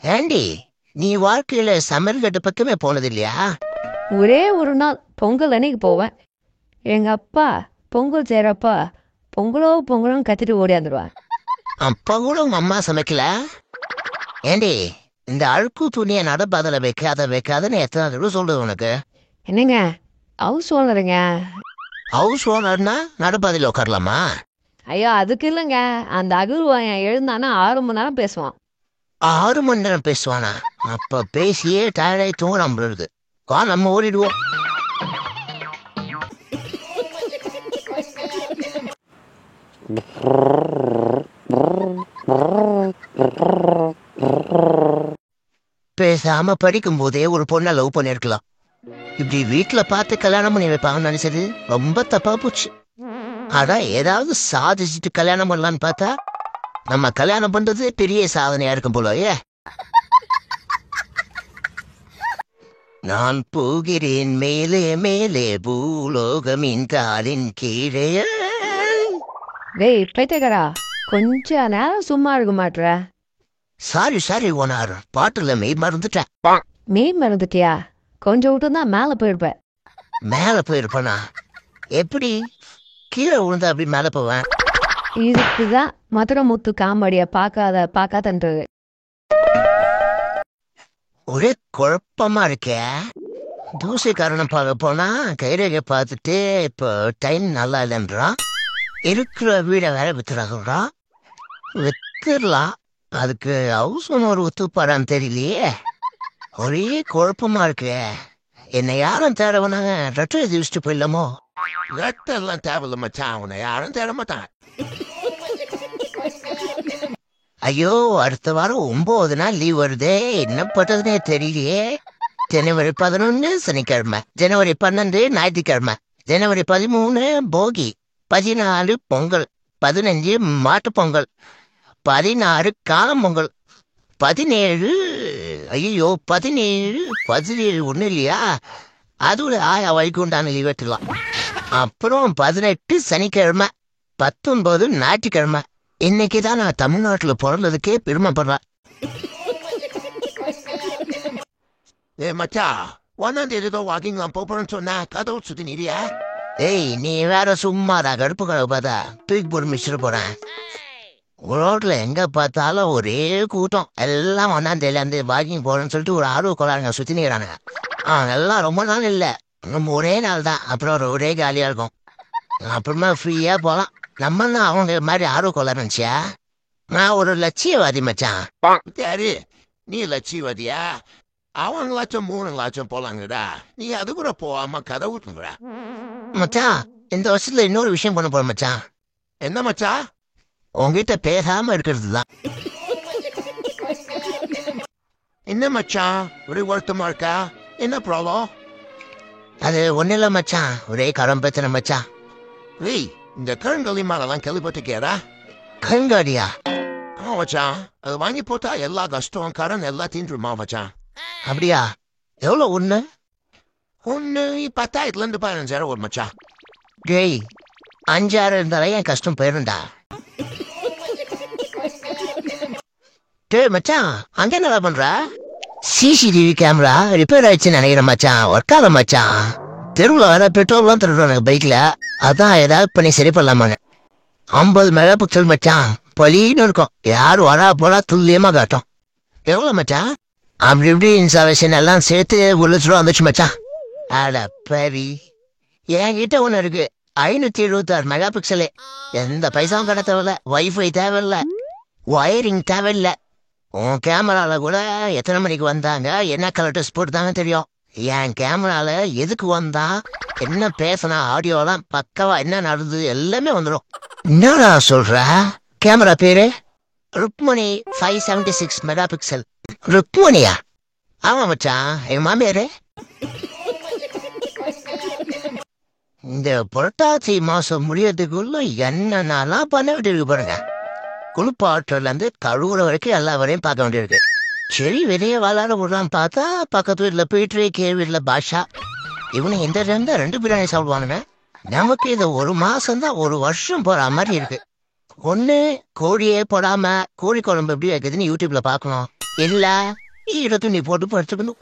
ஏண்டி நீ வாழ்க்கையில சமையல்கட்டு பக்கமே போனது இல்லையா? ஒரே ஒரு நாள் பொங்கல் அன்னைக்கு போவேன். எங்க அப்பா பொங்கல் செய்யறப்ப பொங்கலும் கத்திட்டு ஓடியாந்துருவான். அப்ப கூட உங்க அம்மா சமைக்கல? ஏண்டி இந்த அழுக்கு துணியை நடப்பாதல வைக்காதன்னு எத்தனை தடவை சொல்றது உனக்கு? என்னங்க ஹவுஸ் ஓனருங்க. ஹவுஸ் ஓனர்னா நடப்பாதையில் உட்காரலாமா? ஐயோ அதுக்கு இல்லைங்க, அந்த அகழ்வாயன் எழுந்தானா 6 மணி நேரம் பேசுவான். 6 மணி நேரம் பேசுவானா? அப்ப பேசியே டயர்டாகி தூங்குறான் போடுறது. வா நம்ம ஓடிடுவோம். பேசாம படிக்கும் போதே ஒரு பொண்ணை லவ் பண்ணிருக்கலாம். இப்படி வீட்டுல பார்த்து கல்யாணம் பண்ணி வைப்பாங்கன்னு நினைச்சது ரொம்ப தப்பா போச்சு. அதான் ஏதாவது சாதிச்சுட்டு கல்யாணம் பண்ணலான்னு பார்த்தா நம்ம கல்யாணம் பண்றது பெரிய சாதனையா இருக்கும் போலயே. நான் போகிறேன் மேலே மேலே பூலோகமின் காலின் கீழே. டேய் பைத்தியக்காரா, கொஞ்ச நேரம் சும்மா இருக்க மாட்ற? சாரி ஓனார், பாட்டுல மெய் மறந்துட்டேன். மெய் மறந்துட்டியா? கொஞ்சம் விட்டு தான் மேல போயிருப்ப. மேல போயிருப்பனா? எப்படி கீழே விழுந்தா அப்படி மேல போவேன்? இதுக்குதான் மதுரமுத்து காமெடிய பார்க்காதன்றது. ஒரே குழப்பமா இருக்கே. தூசி காரணம் பார்க்க போனா கைரேகை பார்த்துட்டு இப்போ டைம் நல்லா இல்லைன்றான். இருக்கிற வீடை வேற வித்துறான். வித்துடலாம், அதுக்கு ஹவுஸ் ஓனர் ஒத்துப்பாரான்னு தெரியலையே. ஒரே குழப்பமா இருக்கு. என்னை யாரும் தேடவனாங்க ரெட்டை எழுதி வச்சுட்டு போயிடலாமோ? ரெட்டெல்லாம் தேவையில்ல மச்சான், உன்னை யாரும் தேட மாட்டாங்க. ஐயோ அடுத்த வாரம் 9 நாள் லீவ் வருதே, என்ன பண்றதுனே தெரியலையே. ஜனவரி 11 சனிக்கிழமை, ஜனவரி 12 ஞாயிற்றுக்கிழமை, ஜனவரி 13 போகி, 14 பொங்கல், 15 மாட்டு பொங்கல், 16 காலம் பொங்கல், 17 ஐயோ 17 ஒன்றும் இல்லையா? அதுல ஆயா வைகுண்டான லீவ் எடுத்துக்கலாம். அப்புறம் 18 சனிக்கிழமை, 19 ஞாயிற்றுக்கிழமை. இன்னைக்குதான் நான் தமிழ்நாட்டுல பிறந்ததுக்கே பெருமைப்படுறேன். ஏ மச்சா, 1ஆம் தேதி தான் வாக்கிங்லாம் போறேன்னு சொன்ன, கதவு சுத்தி நிறியா? ஏய் நீ வேற சும்மாடா, கடுப்பு கதவு பார்த்தா தூக்கி போட்டு மிச்சிட்டு போறேன். ரோட்ல எங்க பார்த்தாலும் ஒரே கூட்டம். எல்லாம் 1ஆம் தேதியிலேருந்து வாக்கிங் போறேன்னு சொல்லிட்டு ஒரு ஆர்வ கோளாறுங்க சுத்தி நிற்கிறானுங்க. எல்லாம் ரொம்ப நாள் இல்லை, நம்ம ஒரே நாள் தான். அப்புறம் ஒரே காலியா இருக்கும். அப்புறமா ஃப்ரீயா போகலாம். நம்ம தான் அவங்க மாதிரி ஆர்வ கோளாறு நினச்சியா? நான் ஒரு லட்சியவாதி மச்சான். சரி நீ லட்சியவாதியா? அவங்களாச்சும் 3 லட்சம் போலாங்கடா, நீ அது கூட போகாம கதை விட்டுங்கடா மச்சான். இந்த வருஷத்துல இன்னொரு விஷயம் பண்ண போற மச்சான். என்ன மச்சா? உங்ககிட்ட பேசாம இருக்கிறது தான். என்ன மச்சான் ஒரே வருத்தமா இருக்கா? என்ன ப்ராப்ளம்? அது ஒன்னும் இல்ல மச்சான், ஒரே கடன் பிரச்சனை மச்சான். ஏய் இந்த கருங்காலி மாலெல்லாம் கேள்விப்பட்டிருக்கியாடா? கருங்காலியா? ஆமா மச்சான், அது வாங்கி போட்டா எல்லா கஷ்டம் கடன் எல்லாம் தீந்துருமா மச்சான். அப்படியா? எவ்வளோ ஒண்ணு 10,000 15,000 ஒரு மச்சான். டேய் 5,000 இருந்தாலே என் கஷ்டம் போயிருந்தா. டேய் மச்சான், அங்க என்ன பண்ற? சிசிடிவி கேமரா ரிப்பேர் ஆயிடுச்சுன்னு நினைக்கிறேன் மச்சான். ஒர்க் ஆகல மச்சான். தெருவில் வர பெட்ரோல்லாம் தருவாங்க பைக்ல, அதான் ஏதாவது பண்ணி சரி பண்ணலாமாங்க. 50 மெகா பிக்சல் மச்சான், பலின்னு இருக்கும். யார் வரா போறா துல்லியமா காட்டும். எவ்வளோ மச்சான்? அப்படி இப்படி இன்ஸ்டாலேஷன் எல்லாம் சேர்த்து 1,00,000 வந்துச்சு மச்சான். அட பரி, என்கிட்ட ஒன்று இருக்கு 576 மெகா பிக்சலு. எந்த பைசாவும் கடை தேவையில்ல, வைஃபை தேவையில்ல, ஒயரிங் தேவையில்லை. உன் கேமரால கூட எத்தனை மணிக்கு வந்தாங்க, என்ன கலர் ட்ரெஸ் போட்டுதாங்க தெரியும். என் கேமரால எதுக்கு வந்தா, என்ன பேசினா, ஆடியோலாம் பக்கவா என்ன நடந்தது எல்லாமே வந்துடும். என்னடா சொல்ற? கேமரா பேரு ருக்மணி 576 மெகா பிக்சல். ருக்மணியா? ஆமா மச்சான், என் மாமியாரு. இந்த புரட்டாசி மாசம் முடியறதுக்குள்ள என்னென்னலாம் பண்ண வேண்டியிருக்கு பாருங்க. குளிப்பாட்டுல இருந்து கழுவுற வரைக்கும் எல்லா வரையும் பார்க்க வேண்டியிருக்கு. சரி வெளியே விளாட விடலான்னு பார்த்தா பக்கத்து வீட்டில் போயிட்டு கீழ் வீட்டில் பாஷா, இவனை இந்த 2 பிரியாணி சாப்பிடுவானுங்க. நமக்கு இது 1 மாசம் தான் 1 வருஷம் போற மாதிரி இருக்கு. ஒண்ணு கோழியே போடாம கோழி குழம்பு எப்படி வைக்கிறதுன்னு யூடியூப்ல பார்க்கணும். இல்ல ஈர துணி போட்டு படுத்துக்கணும்.